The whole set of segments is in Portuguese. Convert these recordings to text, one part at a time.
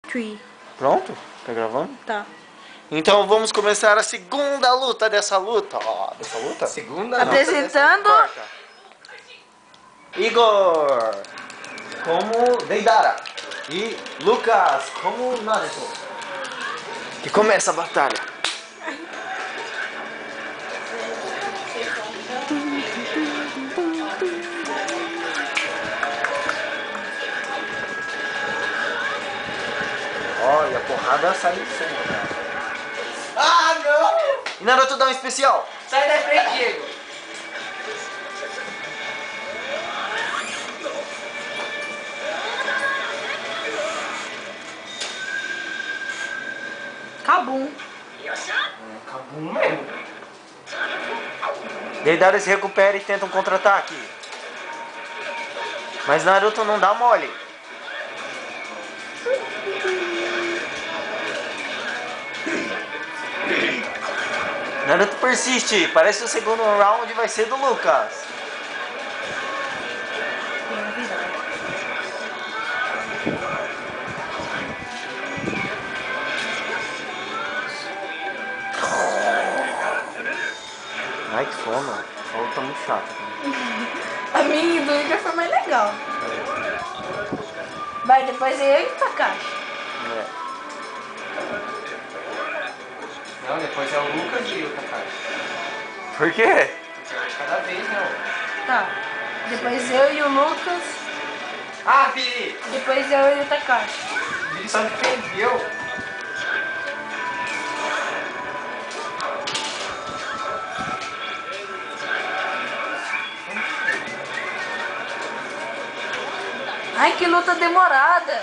3. Pronto? Tá gravando? Tá. Então vamos começar a segunda luta dessa luta. Ó, dessa luta? Segunda? Apresentando Igor como Deidara e Lucas como Naruto. Que começa a batalha. Ó, e a porrada sai do som, cara. Ah, não! E Naruto dá um especial. Sai da frente, Diego! Kabum. Acabou mesmo. Deidara se recupera e tenta um contra-ataque. Mas Naruto não dá mole. Naruto persiste. Parece que o segundo round vai ser do Lucas. Ai, que sono. A luta tá muito chata. A minha do Igor foi mais legal. Vai, depois eu e o Takashi. É. Não, depois é o Lucas e o Takashi. Por quê? Cada vez, não. Tá. Depois eu e o Lucas. Ah, Viri! Depois eu e o Takashi. Viri só me perdeu. Ai, que luta demorada.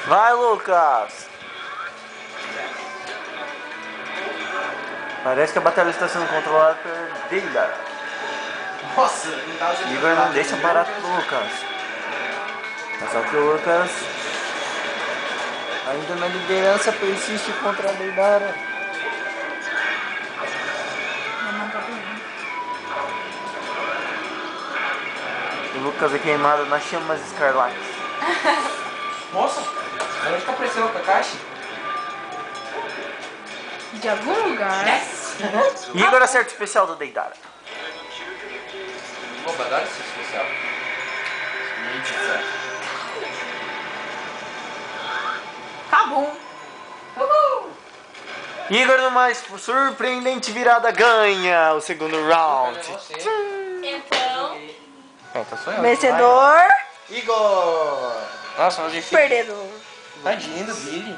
Vai, Lucas. Parece que a batalha está sendo controlada por Deidara. Nossa, não tava sendo Igor não deixa barato pro Lucas. Mas só que o Lucas ainda na liderança persiste contra a Deidara. O Lucas é queimado nas chamas escarlates. Nossa, onde que apareceu o Kakashi? De algum lugar. Igor acerta o especial do Deidara. Vou badar esse especial. Kabum. Uhul! Igor, numa surpreendente virada, ganha o segundo round. Então, Tá só eu. vencedor, Igor! Nossa, mas difícil. perdedor. Tadinho do Billy.